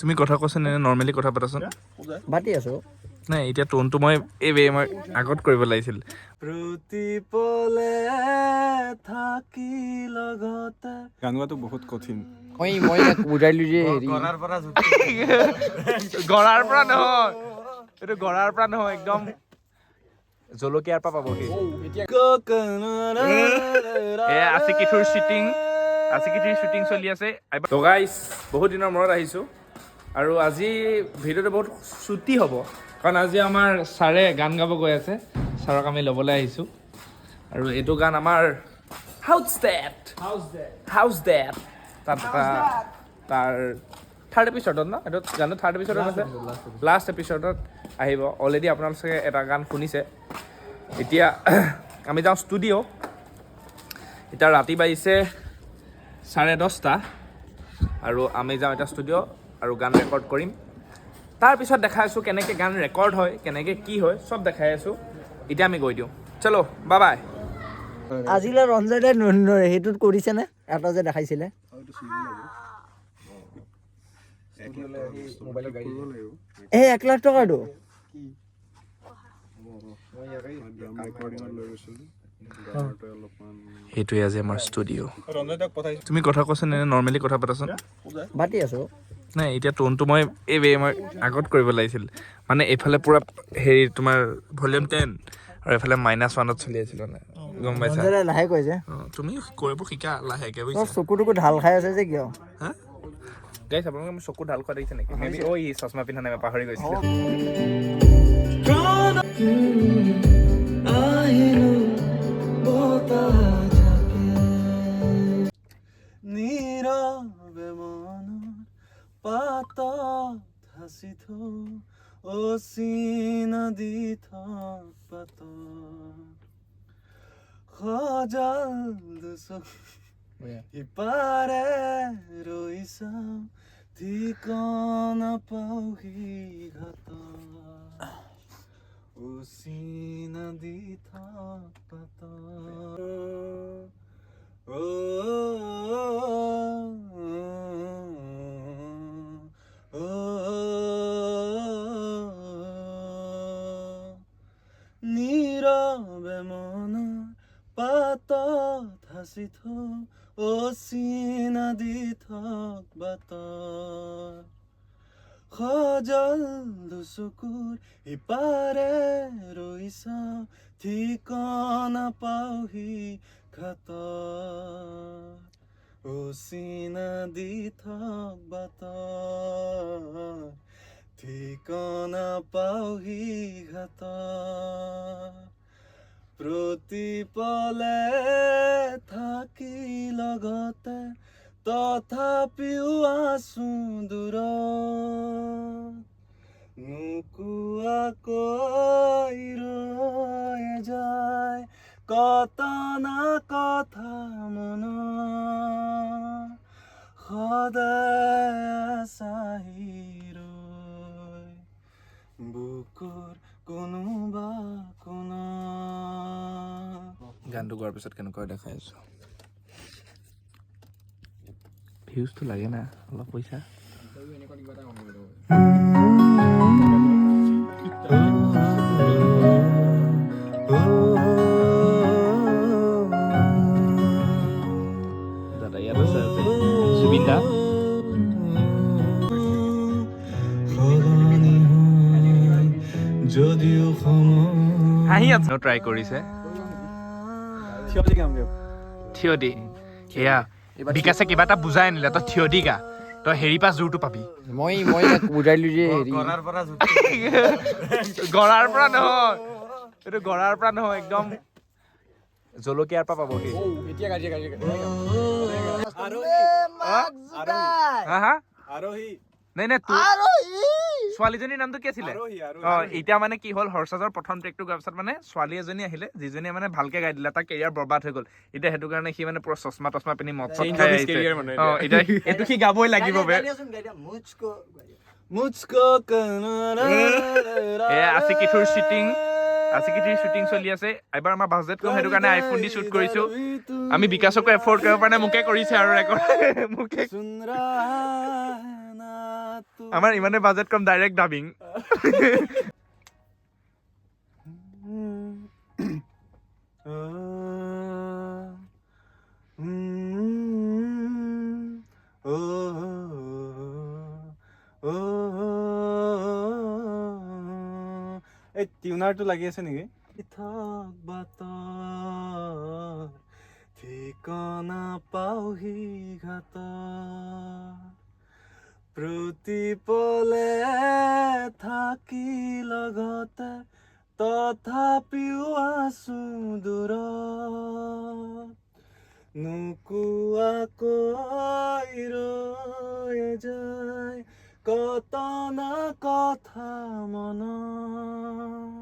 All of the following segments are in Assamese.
তুমি কথা কৈছা নে নৰ্মেলি কথা পাতাচোন বাতি আছো নাই এতিয়া টোনটো মই মই আগত কৰিব লাগিছিল প্ৰতিপলে থাকি লগতে গান গোৱাটো বহুত কঠিন মই বুজাইলো যে গড়াৰ পৰা নহয় এইটো গড়াৰ পৰা নহয় একদম জলকীয়াৰ পৰা পাবহি আশিকিথুৰ শ্বুটিং চলি আছে তো গাইছ বহুত দিনৰ মূৰত আহিছোঁ আৰু আজি ভিডিঅ'টো বহুত চুটি হ'ব কাৰণ আজি আমাৰ ছাৰে গান গাব গৈ আছে ছাৰক আমি ল'বলৈ আহিছোঁ আৰু এইটো গান আমাৰ হাউচ ডেট তাত তাৰ থাৰ্ড এপিছ'ডত ন এইটো গানটো থাৰ্ড এপিছ'ডত আছে লাষ্ট এপিছ'ডত আহিব অলৰেডি আপোনালোকে এটা গান শুনিছে এতিয়া আমি যাওঁ ষ্টুডিঅ' এতিয়া ৰাতি বাজিছে 10:30 আৰু আমি যাওঁ এতিয়া ষ্টুডিঅ' আৰু গান ৰেকৰ্ড কৰিম তাৰপিছত দেখাই আছোঁ কেনেকৈ গান ৰেকৰ্ড হয় কেনেকৈ কি হয় চব দেখাই আছোঁ এতিয়া আমি গৈ দিওঁ চলো বাই বাই আজিলৈ ৰঞ্জনে সেইটোত কৰিছেনে এটা যে দেখাইছিলে এই 1 লাখ টকাটো সেইটোৱে আজি আমাৰ ষ্টুডিঅ' তুমি কথা কৈছা নে নৰ্মেলি কথা পাতাচোন বাতি আছো নাই এতিয়া টোনটো মই মই আগত কৰিব লাগিছিল মানে এইফালে পূৰা হেৰি তোমাৰ ভলিউম 10 আৰু এইফালে -1ত চলি আছিল মানে গম পাইছা ৰঞ্জনে লাহে কৈ যে তুমি কৰিব শিকা লাহেকৈ তোৰ বুজিছা চকুটোকো ঢাল খাই আছে যে কিয় হা গাইছ আপোনালোকে মোৰ চকু ঢাল খোৱা দেখিছে নেকি মেবি চশমা পিন্ধা নাই মই পাহৰি গৈছিলোঁ নীৰৱে মনৰ পাতত সাঁচি থওঁ অচিন দি থক পাতত সজাল ইপাৰে ৰৈ চাওঁ ঠিকনা পাওহি ঘাটত অচিন দি থক পাতত নীৰৱে মনৰ পাতত সাঁচি থওঁ অচিন দি থক বাটত সজল দুচকুৰ ইপাৰে ৰৈ চাওঁ ঠিকনা পাওহি ঘাটত অচিনা দি থক বাটত ঠিকনা পাওহি ঘাটত প্ৰতিপলে থাকি লগতে তথাপিও আছো দূৰত নোকোৱাকৈ ৰৈ যায় কতনা কথা মনত সদায় চাহি ৰৈ বুকুৰ কোনোবা কোনা গানটো গোৱাৰ পিছত কেনেকুৱা দেখাই আছো ভিউজটো লাগে না অলপ পইচা দাদা ইয়াত আছে জুবিন দা যদিও হাঁহি আছে ট্ৰাই কৰিছে থিয় দি সেয়া বিকাশে কিবা এটা বুজাই আনিলে তই থিয় দি গা তই হেৰি পৰা জোৰটো পাবি মই বুজাইলো যে গড়াৰ পৰা নহয় এইটো গড়াৰ পৰা নহয় একদম জলকীয়াৰ পৰা পাবহি নাই নাই ছোৱালীজনীৰ নামটো কি আছিলে এতিয়া মানে কি হ'ল হৰ্ষাজৰ প্ৰথম ট্ৰেকটো গোৱাৰ পিছত মানে ছোৱালী এজনী আহিলে যিজনীয়ে মানে ভালকে গাই দিলে তাৰ কেৰিয়াৰ বৰবাদ হৈ গ'ল এতিয়া সেইটো কাৰণে সি মানে পুৰা চশমা তচমা পিন্ধি মদ চদ খাই আহিছে এতিয়া এইটো সি গাবই লাগিব আশিকিথুৰ শ্বুটিং আশিকি 3 শ্বুটিং চলি আছে এবাৰ আমাৰ বাজেট কম সেইটো কাৰণে আইফোন দি শ্বুট কৰিছো আমি বিকাশকো এফৰ্ড কৰিব পৰা নাই মোকে কৰিছে আৰু ৰেকৰ্ড মোকে আমাৰ ইমানে বাজেট কম ডাইৰেক্ট ডাবিং এই টিউনাৰটো লাগি আছে নেকি ঠিকনা পাওহি ঘাট প্ৰতিপলে থাকি লগতে তথাপিও আছো দূৰত নোকোৱাকৈ ৰৈ যায় কত না কথা মনৰ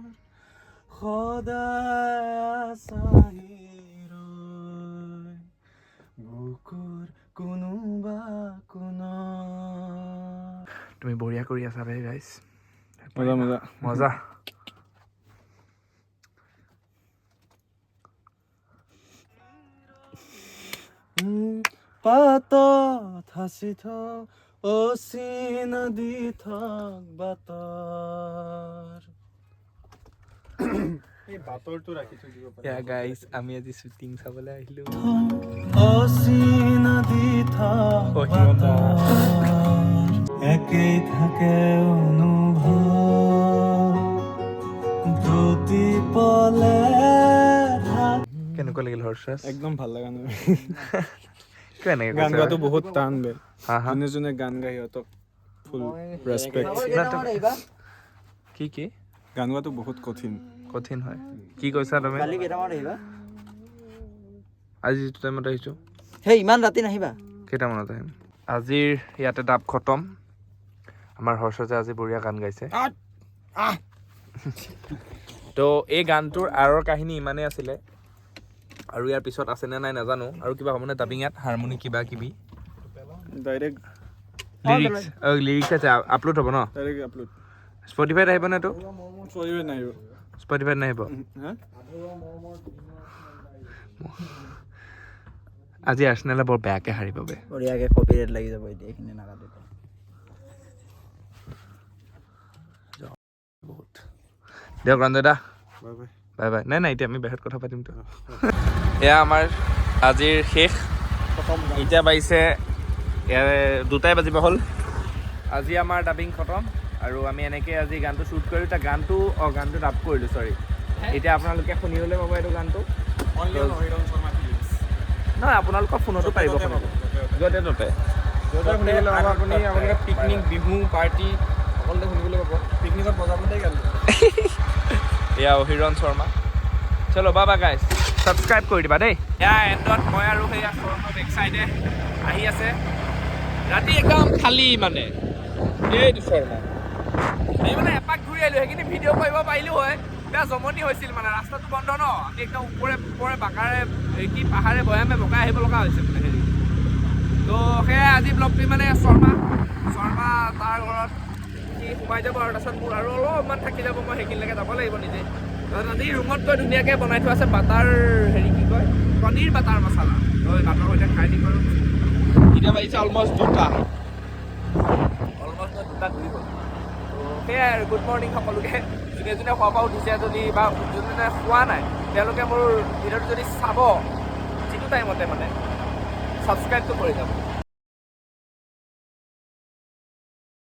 সদায় আছাহি ৰৈ বুকুৰ কোনোবা কোনৰ তুমি বঢ়িয়া কৰি আছা বে গাইস মজা মজা মজা পাতত সাঁচি থ' অচিনাদি থাক বাটৰ এই বাটৰটো ৰাখি থৈ দিব ইয়া গাইস আমি আজি শ্বুটিং চাবলৈ আহিলো অচিনাদি থাক একেই থাকে অনুভৱ প্ৰতিপলে কেনেকুৱা লাগিল হৰ্ষাস একদম ভাল লগা নাই কিয় এনেকে গান গোৱাটো বহুত টান বে হা হা যোনে যোনে গান গায় সিহঁতক ফুল ৰেচপেক্ট কি কি গান গোৱাটো বহুত কঠিন কঠিন হয় কি কৈছা তুমি কালি কেইটামানত আহিবা আজি যিটো টাইমত আহিছো সেই ইমান ৰাতি নাহিবা কেইটামানত আহিম আজিৰ ইয়াতে ডাব খতম আমাৰ হৰ্ষজে আজি বঢ়িয়া গান গাইছে তো এই গানটোৰ আঁৰৰ কাহিনী ইমানেই আছিলে আৰু ইয়াৰ পিছত আছে নে নাই নাজানো আৰু কিবা হ'বনে ডাবিং ইয়াত হাৰমনি কিবা কিবি ডাইৰেক্ট লিৰিক্স আছে আপলোড হ'ব ন আপলোড স্পটিফাইত আহিব নে তো চলিবই নাই স্পটিফাইত নাহিব হা আজি আৰ্চেনেলে বৰ বেয়াকে হাৰিব বে বঢ়িয়াকে কপিৰাইট লাগি যাব এতিয়া এইখিনি নাকাটো বহুত দিয়ক Ranjoy the bye bye bye bye নাই নাই এতিয়া আমি বাহিৰত কথা পাতিমতো এয়া আমাৰ আজিৰ শেষ এতিয়া বাজিছে দুটাই বাজিব হ'ল আজি আমাৰ ডাবিং খতম আৰু আমি এনেকৈ আজি গানটো শ্বুট কৰিলোঁ এতিয়া গানটো ডাব কৰিলোঁ চৰি এতিয়া আপোনালোকে শুনিবলৈ পাব এইটো গানটো নহয় আপোনালোকৰ ফোনতো পাৰিব শুনিব য'তে ত'তে আপুনি আপোনালোকে পিকনিক বিহু পাৰ্টি সকলোতে শুনিবলৈ পাব পিকনিকত বজাবলৈ গানটো এয়া অহিৰণ শৰ্মা চলো বাবা গাইজ ছাবস্ক্ৰাইব কৰি দিবা দেই এয়া এণ্ডত মই আৰু সেয়া শৰ্মা বেক চাইডে আহি আছে ৰাতি একদম খালী মানে এইটো শৰ্মা আমি মানে এপাক ঘূৰি আহিলোঁ সেইখিনি ভিডিঅ' কৰিব পাৰিলোঁ হয় বেয়া জমনি হৈছিল মানে ৰাস্তাটো বন্ধ ন আমি একদম ওপৰে বাকাৰে কি পাহাৰে ভৈয়ামে বগাই আহিব লগা হৈছে মানে হেৰি তো সেয়াই আজি ব্লগটো মানে শৰ্মা তাৰ ঘৰত সি সোমাই যাব আৰু তাৰপিছত মোৰ আৰু অলপমান থাকি যাব মই সেইখিনিলৈকে যাব লাগিব নিজে আজি ৰুমত গৈ ধুনীয়াকৈ বনাই থোৱা আছে বাটাৰ হেৰি কি কয় পনীৰ বাটাৰ মছলা তই বাটাৰ সৈতে খাই দিম আৰু এতিয়া বাজিছে অলমষ্ট দুটা ঘূৰি হ'ল সেয়াই আৰু গুড মৰ্ণিং সকলোকে যোনে যোনে খোৱা বোৱা উঠিছে যদি বা যোনে খোৱা নাই তেওঁলোকে মোৰ ভিডিঅ'টো যদি চাব যিটো টাইমতে মানে ছাবস্ক্ৰাইবটো কৰি যাব